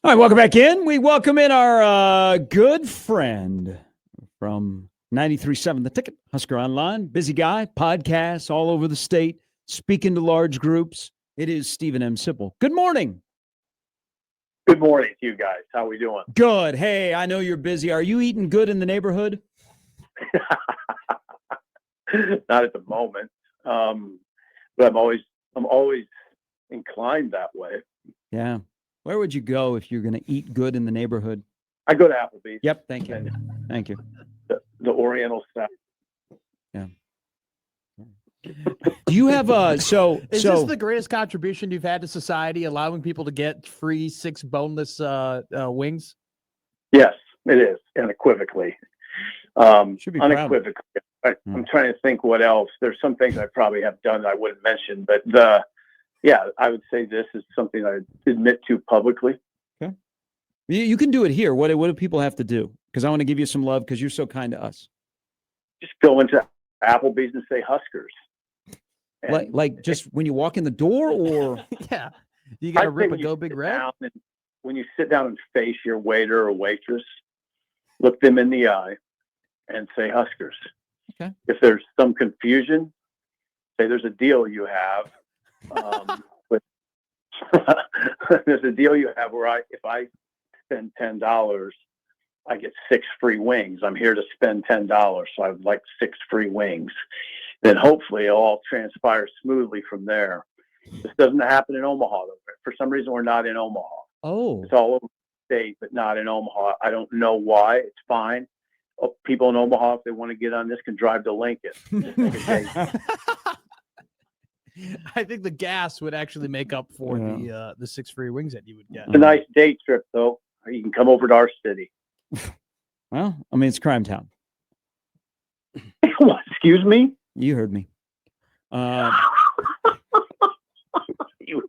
All right, welcome back in. We welcome in our good friend from 93.7 The Ticket, Husker Online. Busy guy, podcasts all over the state, speaking to large groups. It is Stephen M. Sipple. Good morning. Good morning to you guys. How are we doing? Good. Hey, I know you're busy. Are you eating good in the neighborhood? Not at the moment, but I'm always inclined that way. Yeah. Where would you go if you're going to eat good in the neighborhood? I go to Applebee's. Yep. Thank you. Thank you. The Oriental style. Yeah. Do you have Is this the greatest contribution you've had to society, allowing people to get free 6 boneless wings? Yes, it is, unequivocally. Should be unequivocally. I'm trying to think what else. There's some things I probably have done that I wouldn't mention, but I would say this is something I admit to publicly. Okay. You can do it here. What do people have to do? Because I want to give you some love because you're so kind to us. Just go into Applebee's and say Huskers. Like just when you walk in the door, or yeah, you got to rip a Go Big Red. When you sit down and face your waiter or waitress, look them in the eye and say Huskers. Okay. If there's some confusion, say there's a deal you have. There's a deal you have where if I spend $10, I get 6 free wings. I'm here to spend $10, so I would like 6 free wings. Then hopefully it'll all transpire smoothly from there. This doesn't happen in Omaha, though. For some reason, we're not in Omaha. Oh. It's all over the state, but not in Omaha. I don't know why. It's fine. People in Omaha, if they want to get on this, can drive to Lincoln. I think the gas would actually make up for the 6 free wings that you would get. It's a nice day trip, though. You can come over to our city. Well, I mean, it's crime town. Excuse me? You heard me. You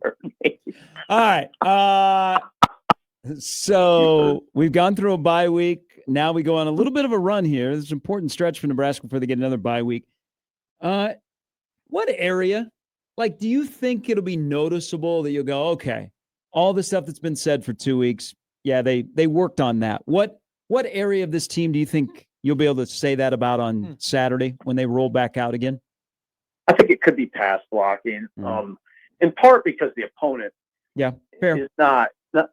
heard me. All right. So we've gone through a bye week. Now we go on a little bit of a run here. This is an important stretch for Nebraska before they get another bye week. What area? Like, do you think it'll be noticeable that you'll go, okay, all the stuff that's been said for 2 weeks, yeah, they worked on that. What area of this team do you think you'll be able to say that about on Saturday when they roll back out again? I think it could be pass blocking, in part because the opponent is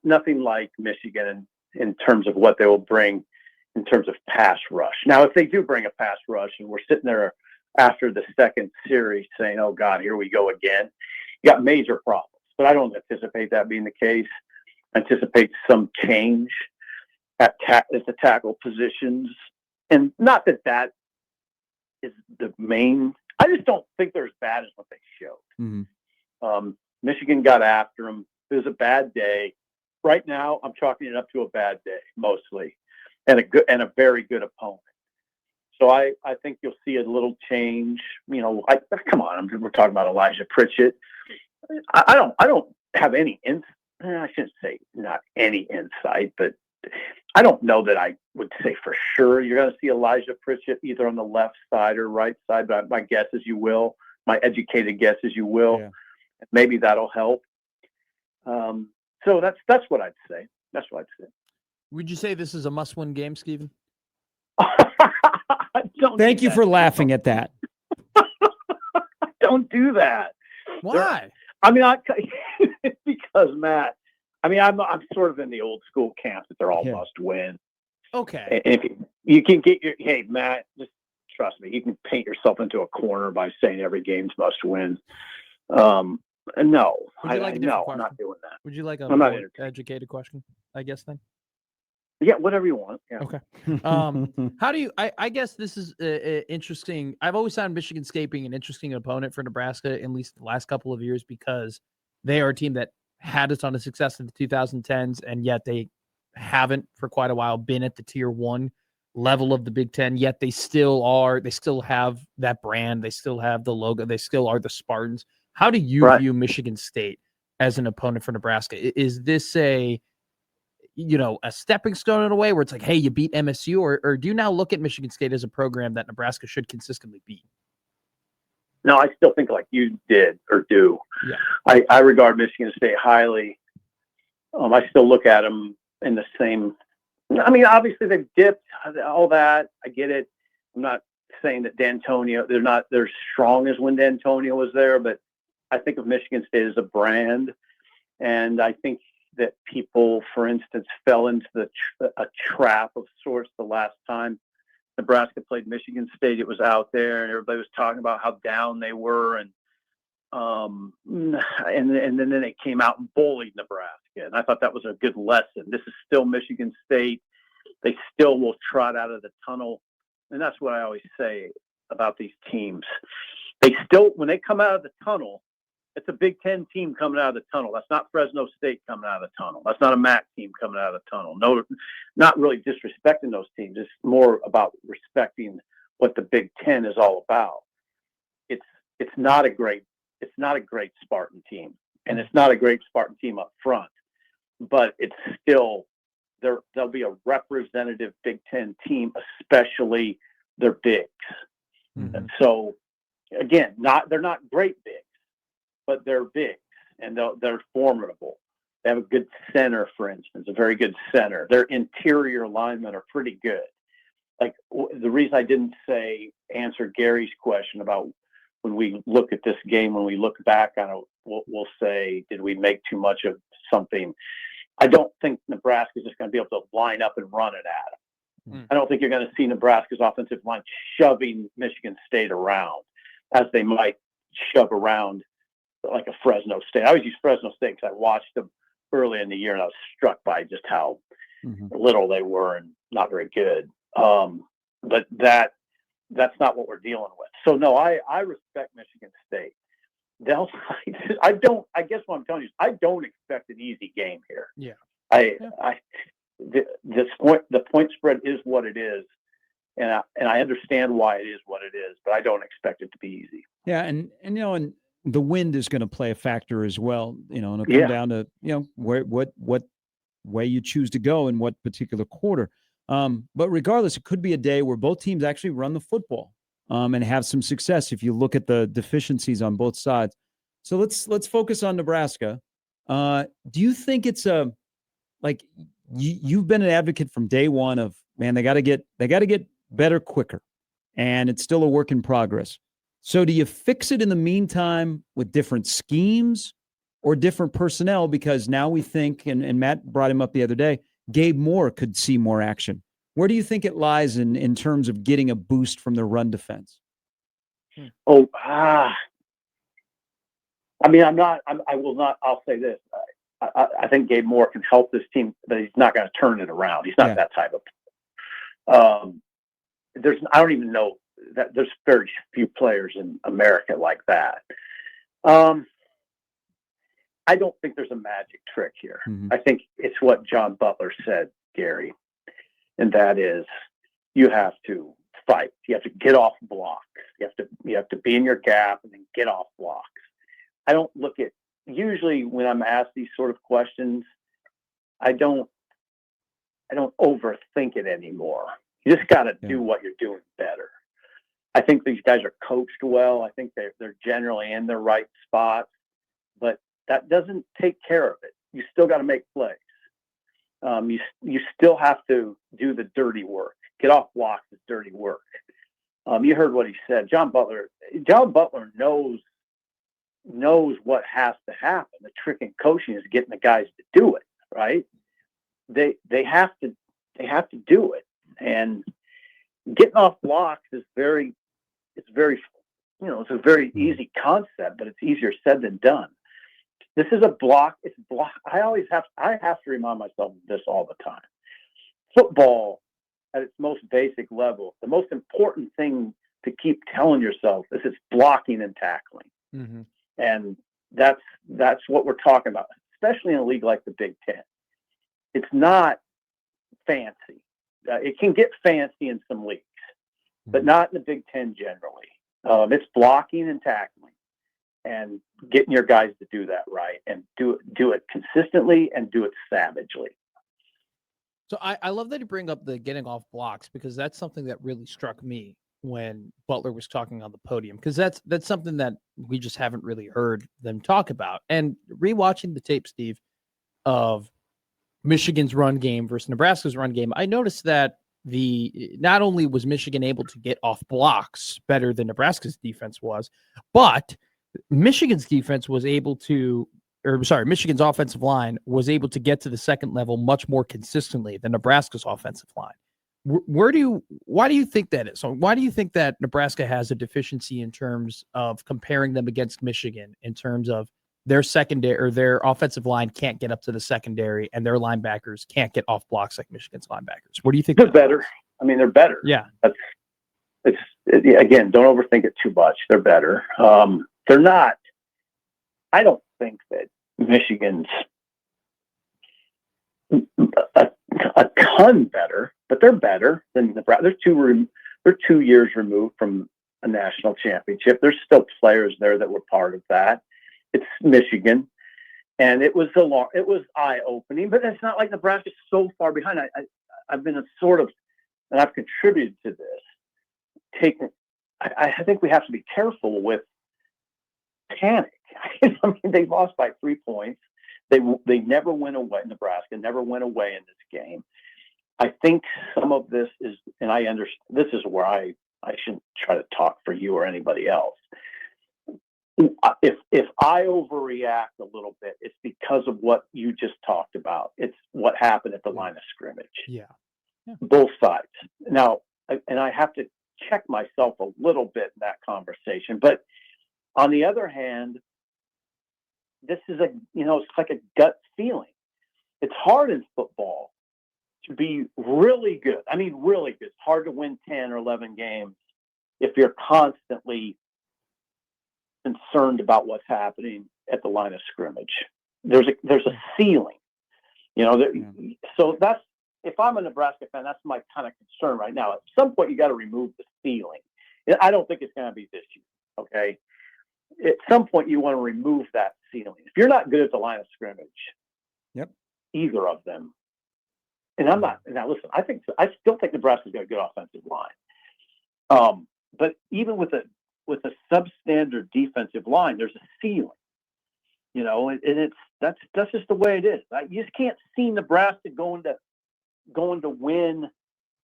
nothing like Michigan in terms of what they will bring in terms of pass rush. Now, if they do bring a pass rush and we're sitting there after the second series saying, oh, God, here we go again, you got major problems. But I don't anticipate that being the case. I anticipate some change at the tackle positions. And not that is the main – I just don't think they're as bad as what they showed. Mm-hmm. Michigan got after them. It was a bad day. Right now, I'm chalking it up to a bad day, mostly, and a very good opponent. So I think you'll see a little change. You know, come on, we're talking about Elijah Pritchett. I don't have any I shouldn't say not any insight, but I don't know that I would say for sure you're going to see Elijah Pritchett either on the left side or right side. But my guess is you will. My educated guess is you will. Yeah. Maybe that'll help. So that's what I'd say. That's what I'd say. Would you say this is a must-win game, Stephen? Thank you for laughing at that. Don't do that. Why? Because Matt, I'm sort of in the old school camp that they're all must win. Okay. And if you can get Matt, just trust me, you can paint yourself into a corner by saying every game's must win. No, I'm not doing that. Would you like a more educated question, I guess, then? Yeah, whatever you want. Yeah. Okay. How do you? I guess this is interesting. I've always found Michigan State being an interesting opponent for Nebraska, at least the last couple of years, because they are a team that had a ton of success in the 2010s, and yet they haven't for quite a while been at the tier 1 level of the Big Ten. Yet they still are. They still have that brand. They still have the logo. They still are the Spartans. How do you view Michigan State as an opponent for Nebraska? Is this a stepping stone in a way where it's like, hey, you beat MSU, or do you now look at Michigan State as a program that Nebraska should consistently beat? No, I still think like you did or do. Yeah. I regard Michigan State highly. I still look at them in the same. I mean, obviously they've dipped, all that. I get it. I'm not saying that D'Antonio, they're strong as when D'Antonio was there, but I think of Michigan State as a brand. And I think that people, for instance, fell into a trap of sorts the last time Nebraska played Michigan State. It was out there and everybody was talking about how down they were. And then they came out and bullied Nebraska. And I thought that was a good lesson. This is still Michigan State. They still will trot out of the tunnel. And that's what I always say about these teams. They still, when they come out of the tunnel, it's a Big Ten team coming out of the tunnel. That's not Fresno State coming out of the tunnel. That's not a MAC team coming out of the tunnel. No, not really disrespecting those teams. It's more about respecting what the Big Ten is all about. It's not a great Spartan team, and it's not a great Spartan team up front, but it's still there'll be a representative Big Ten team, especially their bigs. Mm-hmm. And so again, they're not great bigs, but they're bigs and they're formidable. They have a good center, for instance, a very good center. Their interior linemen are pretty good. Like the reason I didn't answer Gary's question about when we look at this game, when we look back on it, we'll say, did we make too much of something? I don't think Nebraska is just going to be able to line up and run it at them. I don't think you're going to see Nebraska's offensive line shoving Michigan State around as they might shove around like a Fresno State. I always use Fresno State because I watched them early in the year and I was struck by just how little they were and not very good. But that's not what we're dealing with. So no, I respect Michigan State. I guess what I'm telling you is I don't expect an easy game here. Yeah. The point spread is what it is, and I understand why it is what it is, but I don't expect it to be easy. Yeah, and the wind is going to play a factor as well. And it'll come down to what way you choose to go in what particular quarter. But regardless, it could be a day where both teams actually run the football and have some success if you look at the deficiencies on both sides. So let's focus on Nebraska. Do you think it's you've been an advocate from day one of, man, they got to get better quicker, and it's still a work in progress. So do you fix it in the meantime with different schemes or different personnel? Because now we think, and Matt brought him up the other day, Gabe Moore could see more action. Where do you think it lies in terms of getting a boost from the run defense? I mean, I'll say this. I think Gabe Moore can help this team, but he's not going to turn it around. He's not that type of. I don't even know that there's very few players in America like that. I don't think there's a magic trick here. I think it's what John Butler said, Gary, and that is you have to fight. You have to get off blocks. You have to be in your gap and then get off blocks. I don't look at, usually when I'm asked these sort of questions, I don't overthink it anymore. You just got to do what you're doing better. I think these guys are coached well. I think they're generally in the right spots, but that doesn't take care of it. You still got to make plays. You still have to do the dirty work. Get off blocks is dirty work. You heard what he said. John Butler knows what has to happen. The trick in coaching is getting the guys to do it, right? They have to do it. And getting off blocks is it's a very easy concept, but it's easier said than done. This is a block. It's block. I have to remind myself of this all the time. Football at its most basic level, the most important thing to keep telling yourself is it's blocking and tackling. Mm-hmm. And that's what we're talking about, especially in a league like the Big Ten. It's not fancy. It can get fancy in some leagues, but not in the Big Ten generally. It's blocking and tackling and getting your guys to do that right and do it consistently and do it savagely. So I love that you bring up the getting off blocks, because that's something that really struck me when Butler was talking on the podium, because that's something that we just haven't really heard them talk about. And rewatching the tape, Steve, of Michigan's run game versus Nebraska's run game, I noticed that not only was Michigan able to get off blocks better than Nebraska's defense was, but Michigan's defense was able to, Michigan's offensive line was able to get to the second level much more consistently than Nebraska's offensive line. Why do you think that is? So why do you think that Nebraska has a deficiency in terms of comparing them against Michigan in terms of their secondary or their offensive line can't get up to the secondary and their linebackers can't get off blocks like Michigan's linebackers? What do you think? They're better. I mean, they're better. Yeah. Again, don't overthink it too much. They're better. They're not. I don't think that Michigan's a ton better, but they're better than Nebraska. They're 2 years removed from a national championship. There's still players there that were part of that. It's Michigan, and it was eye-opening, but it's not like Nebraska's so far behind. I've been and I've contributed to this. I think we have to be careful with panic. I mean, they lost by 3 points. They never went away. Nebraska never went away in this game. I think some of this is, and I understand, this is where I shouldn't try to talk for you or anybody else. If I overreact a little bit, it's because of what you just talked about. It's what happened at the line of scrimmage. Yeah. Both sides. Now, and I have to check myself a little bit in that conversation. But on the other hand, this is it's like a gut feeling. It's hard in football to be really good. I mean, really good. It's hard to win 10 or 11 games if you're constantly concerned about what's happening at the line of scrimmage. There's a ceiling, so that's, if I'm a Nebraska fan, that's my kind of concern right now. At some point, you got to remove the ceiling. I don't think it's going to be this year. Okay. At some point, you want to remove that ceiling. If you're not good at the line of scrimmage, either of them, and I'm not. Now, listen, I still think Nebraska's got a good offensive line. But even with a substandard defensive line, there's a ceiling. And that's just the way it is. You just can't see Nebraska going to win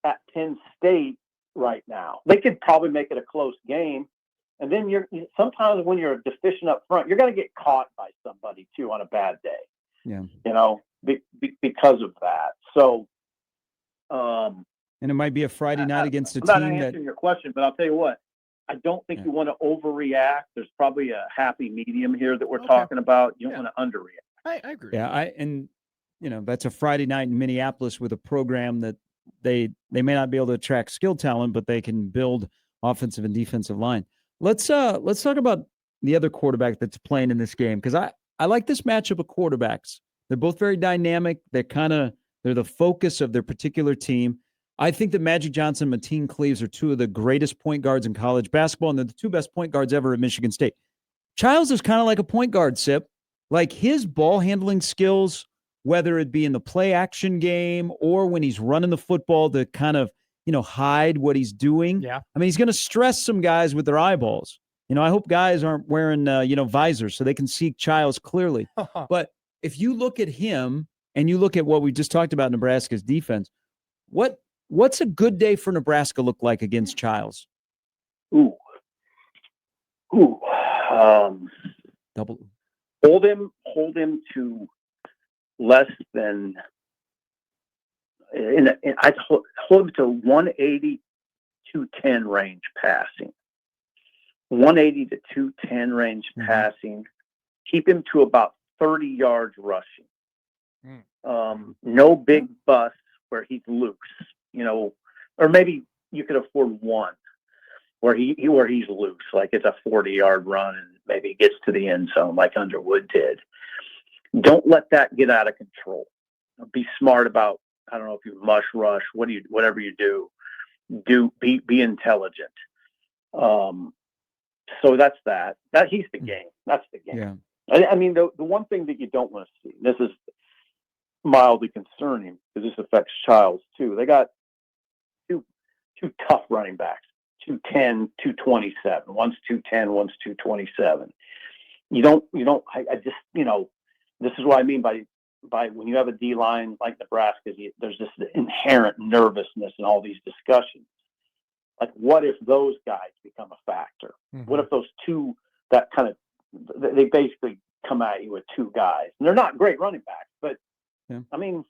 at Penn State right now. They could probably make it a close game. And then sometimes when you're deficient up front, you're going to get caught by somebody too on a bad day. Yeah. Because of that. So, and it might be a Friday night against a I'm team not answering your question, but I'll tell you what. I don't think you want to overreact. There's probably a happy medium here that we're talking about. You don't want to underreact. I agree. Yeah, that's a Friday night in Minneapolis with a program that they may not be able to attract skill talent, but they can build offensive and defensive line. Let's talk about the other quarterback that's playing in this game, because I like this matchup of quarterbacks. They're both very dynamic. They're the focus of their particular team. I think that Magic Johnson and Mateen Cleaves are two of the greatest point guards in college basketball, and they're the two best point guards ever at Michigan State. Childs is kind of like a point guard, Sip. Like his ball handling skills, whether it be in the play action game or when he's running the football to kind of, hide what he's doing. Yeah. I mean, he's going to stress some guys with their eyeballs. I hope guys aren't wearing, visors so they can see Childs clearly. But if you look at him and you look at what we just talked about, Nebraska's defense, what's a good day for Nebraska look like against Childs? Double. Hold him to less than. I'd hold him to 180, 210 range passing. 180 to 210 range passing. Keep him to about 30 yards rushing. No big busts where he's loose, or maybe you could afford one where he's loose, like it's a 40-yard run and maybe gets to the end zone like Underwood did. Don't let that get out of control. Be smart about, I don't know if you mush rush, whatever you do, be intelligent. So that's that. He's the game. That's the game. Yeah. I mean, the one thing that you don't want to see, this is mildly concerning because this affects Childs too. They got two tough running backs, 210, 227. One's 210, one's 227. I just, this is what I mean by when you have a D line like Nebraska, there's this inherent nervousness in all these discussions. Like, what if those guys become a factor? Mm-hmm. What if those two they basically come at you with two guys, and they're not great running backs, but I mean,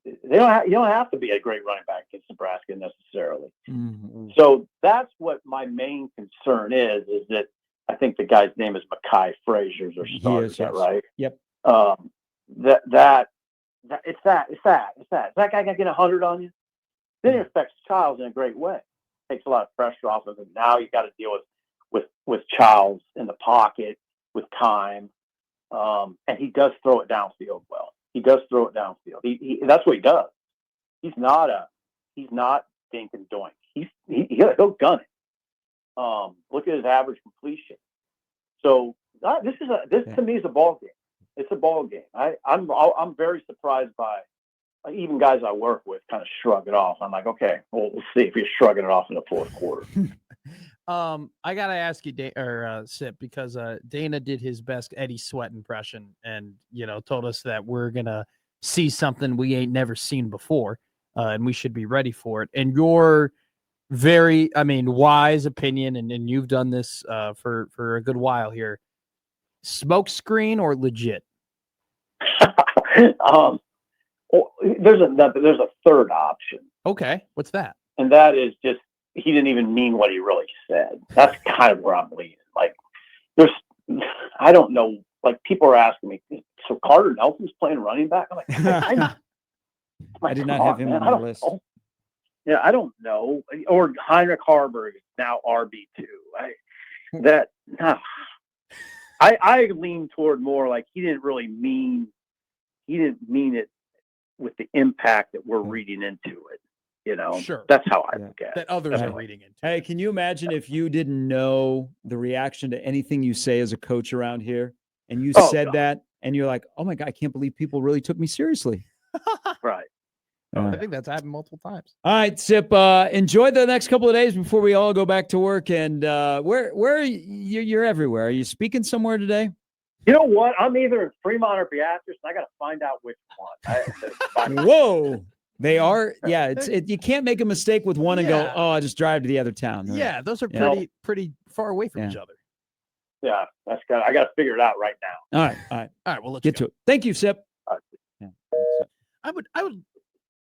you don't have to be a great running back against Nebraska necessarily. Mm-hmm. So that's what my main concern is that I think the guy's name is Mekhi Frazier's or starter. Is that right? Yep. It's that. Is that guy gonna get 100 on you? Then it affects Childs in a great way. Takes a lot of pressure off of him. Now you got to deal with Childs in the pocket with time, and he does throw it downfield well. He does throw it downfield. He that's what he does. He's not dink and doink. He'll gun it. Look at his average completion. So this to me is a ball game. It's a ball game. I'm very surprised by even guys I work with kind of shrug it off. I'm like, okay, well, we'll see if he's shrugging it off in the fourth quarter. I gotta ask you, Sip, because Dana did his best Eddie Sweat impression, and told us that we're gonna see something we ain't never seen before, and we should be ready for it. And your very, wise opinion, and you've done this for a good while here. Smoke screen or legit? There's a third option. Okay, what's that? And that is just he didn't even mean what he really said. That's kind of where I'm leaning. Like, I don't know. Like, people are asking me, so Carter Nelson's playing running back? I'm like, I did not have him on my list. Know. Yeah, I don't know. Or Heinrich Harburg is now RB2. I lean toward more like he didn't mean it with the impact that we're reading into it. Sure. That's how I look at it. That others are reading into. Hey, can you imagine if you didn't know the reaction to anything you say as a coach around here, and you said that, and you're like, oh my God, I can't believe people really took me seriously. Right. I think that's happened multiple times. All right, Sip. Enjoy the next couple of days before we all go back to work. And where are you? You're everywhere. Are you speaking somewhere today? You know what? I'm either in Fremont or Beatrice, and I got to find out which one. Whoa. They are. Yeah. You can't make a mistake with one and go, oh, I'll just drive to the other town. Right? Yeah. Those are pretty far away from each other. Yeah. I got to figure it out right now. All right. All right. Well, let's get to it. Thank you, Sip. I would